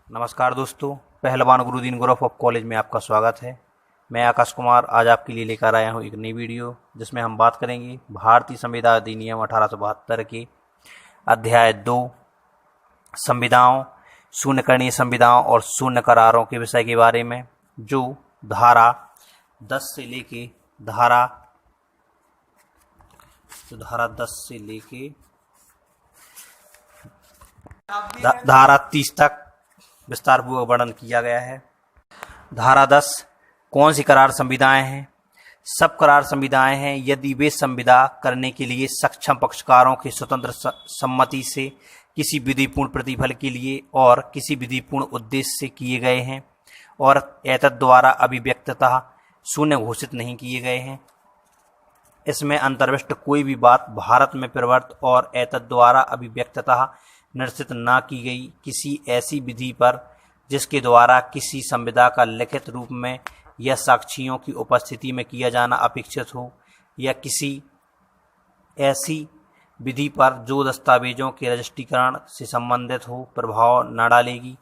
नमस्कार दोस्तों, पहलवान गुरुदीन ग्रुप ऑफ कॉलेज में आपका स्वागत है। मैं आकाश कुमार आज आपके लिए लेकर आया हूं एक नई वीडियो जिसमें हम बात करेंगे भारतीय संविधान अधिनियम 1872 के अध्याय 2 संविदाओं, शून्यकरणीय संविदाओं और शून्य करारों के विषय के बारे में, जो धारा 10 से लेके धारा 30 तक विस्तार पूर्वक वर्णन किया गया है। धारा 10 कौन सी करार संविदाएं हैं? सब करार संविदाएं हैं यदि वे संविदा करने के लिए सक्षम पक्षकारों की स्वतंत्र सम्मति से किसी विधिपूर्ण प्रतिफल के लिए और किसी विधिपूर्ण उद्देश्य से किए गए हैं और एतद् द्वारा अभिव्यक्ततः शून्य घोषित नहीं किए गए हैं। इसमें अंतर्विष्ट कोई भी बात भारत में प्रवर्त और एतद् द्वारा अभिव्यक्ततः निश्चित न की गई किसी ऐसी विधि पर जिसके द्वारा किसी संविदा का लिखित रूप में या साक्षियों की उपस्थिति में किया जाना अपेक्षित हो, या किसी ऐसी विधि पर जो दस्तावेजों के रजिस्ट्रीकरण से संबंधित हो, प्रभाव न डालेगी।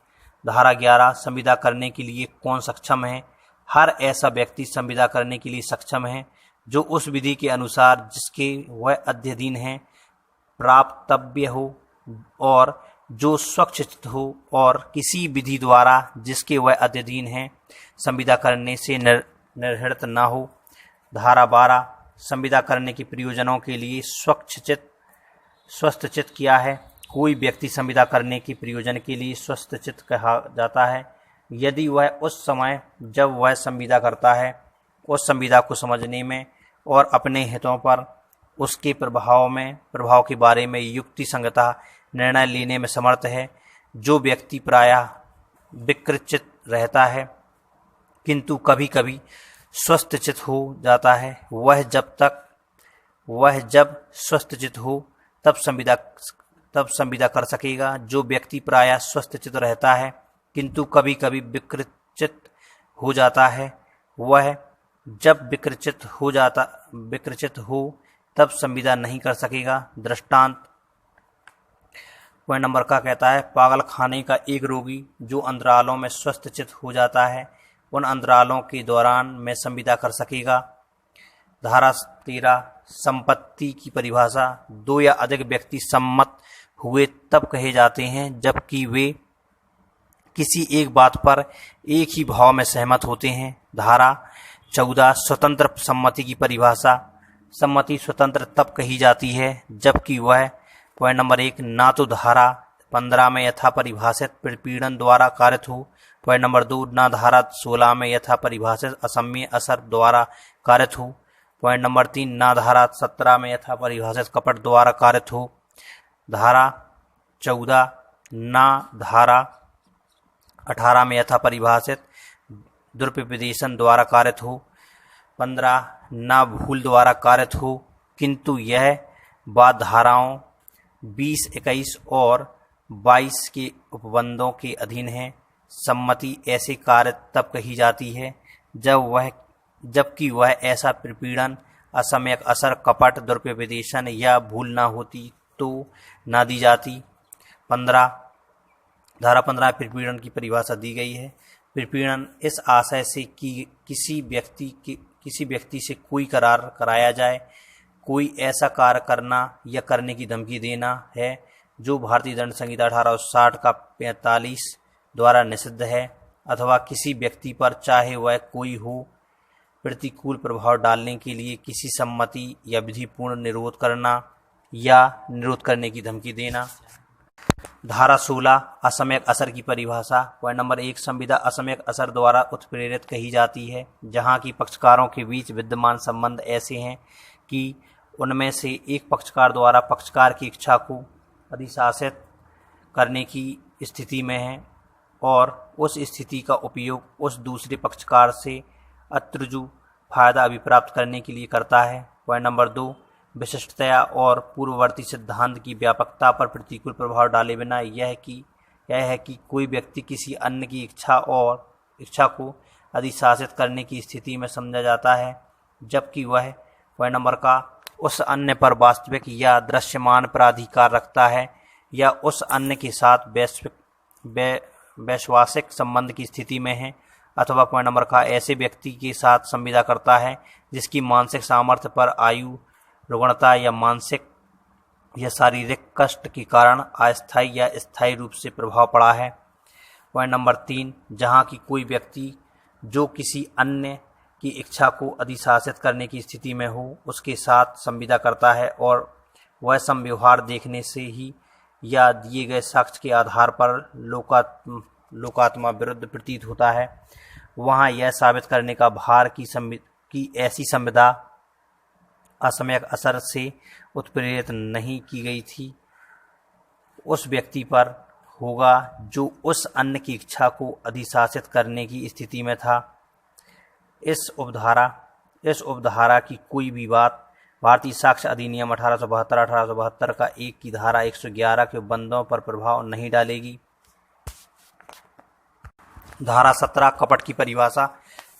धारा 11 संविदा करने के लिए कौन सक्षम है? हर ऐसा व्यक्ति संविदा करने के लिए सक्षम है जो उस विधि के अनुसार जिसके वह अध्ययन है प्राप्तव्य हो और जो स्वच्छित हो, और किसी विधि द्वारा जिसके वह अध्ययन है संविदा करने से निर्हृत न हो। धारा 12 संविदा करने के प्रयोजनों के लिए स्वस्थचित किया है। कोई व्यक्ति संविदा करने के प्रयोजन के लिए स्वस्थचित कहा जाता है यदि वह उस समय जब वह संविदा करता है उस संविदा को समझने में और अपने हितों पर उसके प्रभाव के बारे में युक्ति संगता निर्णय लेने में समर्थ है। जो व्यक्ति प्रायः विकृचित रहता है किंतु कभी कभी स्वस्थचित हो जाता है, वह जब स्वस्थचित हो तब संविदा कर सकेगा। जो व्यक्ति प्रायः स्वस्थचित रहता है किंतु कभी कभी विकृचित हो जाता है, वह जब विकृचित हो तब संविदा नहीं कर सकेगा। दृष्टांत पॉइंट नंबर का कहता है, पागल खाने का एक रोगी जो अंतरालों में स्वस्थचित हो जाता है उन अंतरालों के दौरान में संविदा कर सकेगा। धारा 13 संपत्ति की परिभाषा। दो या अधिक व्यक्ति सम्मत हुए तब कहे जाते हैं जबकि वे किसी एक बात पर एक ही भाव में सहमत होते हैं। धारा 14 स्वतंत्र सम्मति की परिभाषा। सम्मति स्वतंत्र तब कही जाती है जबकि वह पॉइंट नंबर 1 ना तो धारा 15 में यथा परिभाषित प्रपीड़न द्वारा कारित हो, पॉइंट नंबर 2 ना धारा 16 में यथा परिभाषित असम्य असर द्वारा कारित हो, पॉइंट नंबर 3 ना धारा 17 में यथा परिभाषित कपट द्वारा कारित हो, धारा 14 ना धारा 18 में यथा परिभाषित दुरुपदेशन द्वारा कारित हो, 15 ना भूल द्वारा कारित हो। किंतु यह बात धाराओं 20, 21 और 22 के उपबंधों के अधीन है। सम्मति ऐसे कार्य तब कही जाती है जबकि वह ऐसा प्रपीड़न, असम्यक असर, कपट, दुरुपदेशन या भूल न होती तो न दी जाती। 15 धारा 15 प्रपीड़न की परिभाषा दी गई है। प्रपीड़न इस आशय से कि किसी व्यक्ति से कोई करार कराया जाए, कोई ऐसा कार्य करना या करने की धमकी देना है जो भारतीय दंड संहिता 1860 का 45 द्वारा निषिद्ध है, अथवा किसी व्यक्ति पर चाहे वह कोई हो प्रतिकूल प्रभाव डालने के लिए किसी सम्मति या विधिपूर्ण निरोध करना या निरोध करने की धमकी देना। धारा 16 असम्यक असर की परिभाषा। पॉइंट नंबर 1 संविदा असम्यक असर द्वारा उत्प्रेरित कही जाती है जहाँ की पक्षकारों के बीच विद्यमान संबंध ऐसे हैं कि उनमें से एक पक्षकार द्वारा पक्षकार की इच्छा को अधिशासित करने की स्थिति में है और उस स्थिति का उपयोग उस दूसरे पक्षकार से अत्रजु फायदा अभिप्राप्त करने के लिए करता है। पॉइंट नंबर 2 विशिष्टता और पूर्ववर्ती सिद्धांत की व्यापकता पर प्रतिकूल प्रभाव डाले बिना यह है कि कोई व्यक्ति किसी अन्य की इच्छा को अधिशासित करने की स्थिति में समझा जाता है जबकि वह पॉइंट नंबर का उस अन्य पर वास्तविक या दृश्यमान प्राधिकार रखता है या उस अन्य के साथ वैश्वासिक संबंध की स्थिति में है, अथवा पॉइंट नंबर का ऐसे व्यक्ति के साथ संविदा करता है जिसकी मानसिक सामर्थ्य पर आयु, रुग्णता या मानसिक या शारीरिक कष्ट के कारण अस्थायी या स्थायी रूप से प्रभाव पड़ा है। पॉइंट नंबर 3, जहाँ की कोई व्यक्ति जो किसी अन्य की इच्छा को अधिशासित करने की स्थिति में हो उसके साथ संविदा करता है और वह संव्यवहार देखने से ही या दिए गए साक्ष्य के आधार पर लोकात्मा विरुद्ध प्रतीत होता है, वहाँ यह साबित करने का भार की ऐसी संविदा असमयक असर से उत्प्रेरित नहीं की गई थी, उस व्यक्ति पर होगा जो उस अन्य की इच्छा को अधिशासित करने की स्थिति में था। इस उपधारा की कोई भी बात भारतीय साक्ष्य अधिनियम 1872 का 1 की धारा 111 के बंदों पर प्रभाव नहीं डालेगी। धारा 17 कपट की परिभाषा।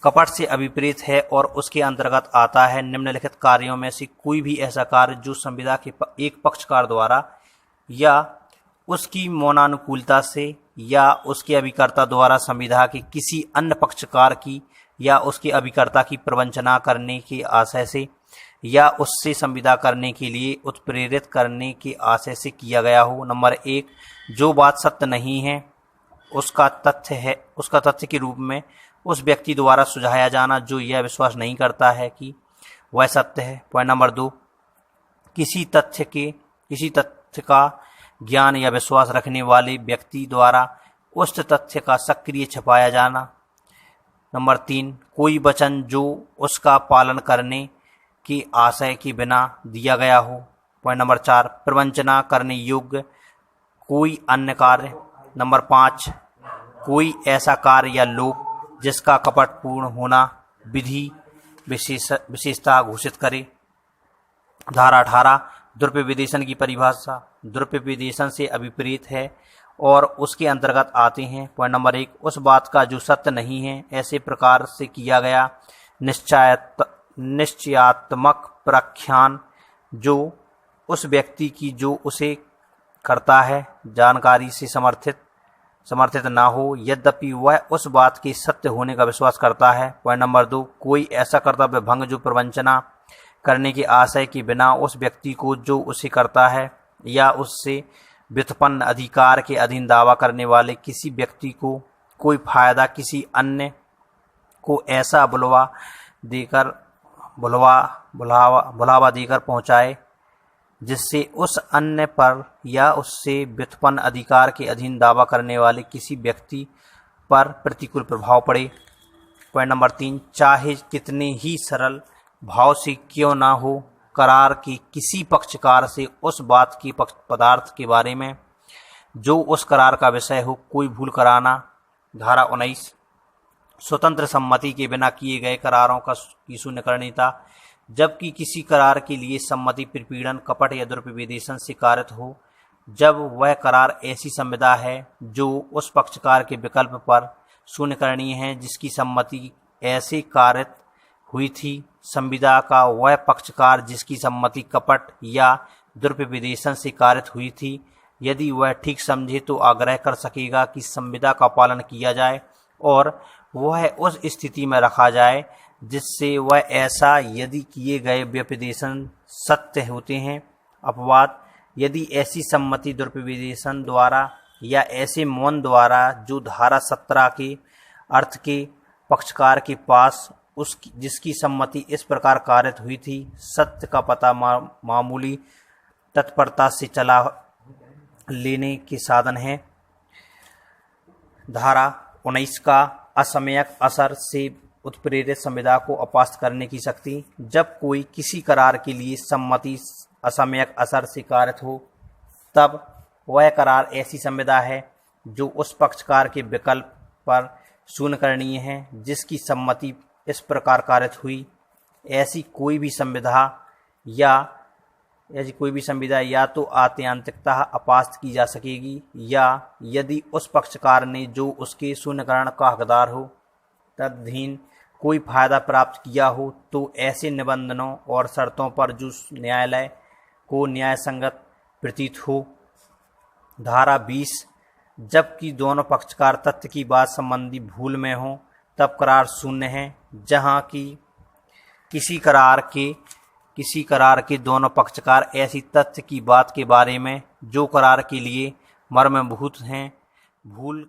कपट से अभिप्रेत है और उसके अंतर्गत आता है निम्नलिखित कार्यों में से कोई भी ऐसा कार्य जो संविदा के एक पक्षकार द्वारा या उसकी मौनानुकूलता से या उसके अभिकर्ता द्वारा संविदा के किसी अन्य पक्षकार की या उसके अभिकर्ता की प्रवंचना करने के आशय से या उससे संविदा करने के लिए उत्प्रेरित करने के आशय से किया गया हो। नंबर 1, जो बात सत्य नहीं है उसका तथ्य के रूप में उस व्यक्ति द्वारा सुझाया जाना जो यह विश्वास नहीं करता है कि वह सत्य है। पॉइंट नंबर 2, किसी तथ्य का ज्ञान या विश्वास रखने वाले व्यक्ति द्वारा उस तथ्य का सक्रिय छुपाया जाना। नंबर 3, कोई वचन जो उसका पालन करने के आशय के बिना दिया गया हो। पॉइंट नंबर 4, प्रवंचना करने योग्य कोई अन्य कार्य। नंबर 5, कोई ऐसा कार्य या लोक जिसका कपटपूर्ण होना विधि विशेषता घोषित करे। धारा 18 दुर्व्यभिदेशन की परिभाषा। दुर्व्यभिदेशन से अभिप्रेत है और उसके अंतर्गत आते हैं। पॉइंट नंबर 1, उस बात का जो सत्य नहीं है ऐसे प्रकार से किया गया निश्चयात्मक प्रख्यान जो उस व्यक्ति की जो उसे करता है जानकारी से समर्थित ना हो यद्यपि वह उस बात के सत्य होने का विश्वास करता है। पॉइंट नंबर 2, कोई ऐसा कर्तव्य भंग जो प्रवंचना करने के आशय के बिना उस व्यक्ति को जो उसे करता है या उससे व्युत्पन्न अधिकार के अधीन दावा करने वाले किसी व्यक्ति को कोई फायदा किसी अन्य को ऐसा बुलावा देकर पहुंचाए जिससे उस अन्य पर या उससे व्युत्पन्न अधिकार के अधीन दावा करने वाले किसी व्यक्ति पर प्रतिकूल प्रभाव पड़े। पॉइंट नंबर 3, चाहे कितने ही सरल भाव से क्यों ना हो करार के किसी पक्षकार से उस बात के पदार्थ के बारे में जो उस करार का विषय हो कोई भूल कराना। धारा 19 स्वतंत्र सम्मति के बिना किए गए करारों की शून्यकरणीयता। जबकि किसी करार के लिए सम्मति प्रपीड़न कपट या दुर्व्यभिदेशन से कारित हो जब वह करार ऐसी संविदा है जो उस पक्षकार के विकल्प पर शून्यकरणीय है जिसकी सम्मति ऐसे कारित हुई थी। संविदा का वह पक्षकार जिसकी सम्मति कपट या दुर्व्यभिदेशन से कारित हुई थी यदि वह ठीक समझे तो आग्रह कर सकेगा कि संविदा का पालन किया जाए और वह उस स्थिति में रखा जाए जिससे वह ऐसा यदि किए गए व्यपदेशन सत्य होते हैं। अपवाद यदि ऐसी सम्मति दुर्व्यभिदेशन द्वारा या ऐसे मौन द्वारा जो धारा 17 के अर्थ के पक्षकार के पास जिसकी सम्मति इस प्रकार कारित हुई थी सत्य का पता मामूली तत्परता से चला लेने के साधन है। धारा 19 का असमयक असर से उत्प्रेरित संविदा को अपास्त करने की शक्ति। जब कोई किसी करार के लिए सम्मति असमयक असर से कारित हो तब वह करार ऐसी संविदा है जो उस पक्षकार के विकल्प पर शून्यकरणीय है जिसकी सम्मति इस प्रकार कारित हुई। ऐसी कोई भी संविदा या तो आत्यंतिकतः अपास्त की जा सकेगी या यदि उस पक्षकार ने जो उसके शून्यकरण का हकदार हो तदधीन कोई फायदा प्राप्त किया हो तो ऐसे निबंधनों और शर्तों पर जो न्यायालय को न्याय संगत प्रतीत हो। धारा 20 जबकि दोनों पक्षकार तथ्य की बात संबंधी भूल में हों तब करार शून्य है। जहाँ की किसी करार के दोनों पक्षकार ऐसी तथ्य की बात के बारे में जो करार के लिए मर्मभूत हैं भूल